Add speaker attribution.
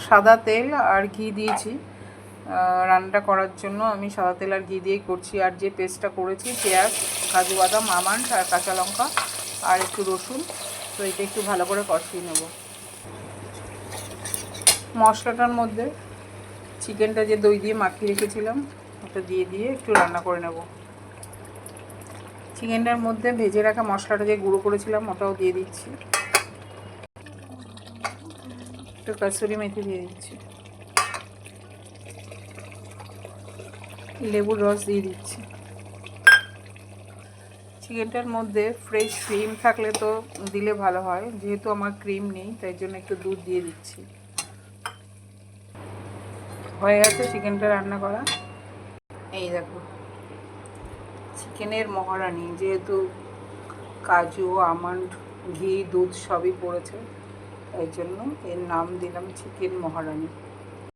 Speaker 1: সাদা তেল আর ঘি দিয়েছি রান্নাটা করার জন্য। আমি সাদা তেল আর ঘি দিয়েই করছি। আর যে পেস্টটা করেছি পেঁয়াজ, কাজু বাদাম, আমন্ড আর কাঁচা লঙ্কা আর একটু রসুন, তো এটা একটু ভালো করে কষিয়ে নেব। মশলাটার মধ্যে চিকেনটা যে দই দিয়ে মাখিয়ে রেখেছিলাম ওটা দিয়ে একটু রান্না করে নেব। চিকেনটার মধ্যে ভেজে রাখা মশলাটা যে গুঁড়ো করেছিলাম ওটাও দিয়ে দিচ্ছি। একটু কাসুরি মেথি দিয়ে দিচ্ছি, লেবুর রস দিয়ে দিচ্ছি। চিকেনটার মধ্যে ফ্রেশ ক্রিম থাকলে তো দিলে ভালো হয়, যেহেতু আমার ক্রিম নেই তাই জন্য একটু দুধ দিয়ে দিচ্ছি। হয়ে গেছে চিকেনটা রান্না করা। এই দেখো চিকেনের মহারানি, যেহেতু কাজু, আমন্ড, ঘি, দুধ সবই পড়েছে তাই জন্য এর নাম দিলাম চিকেন মহারানি।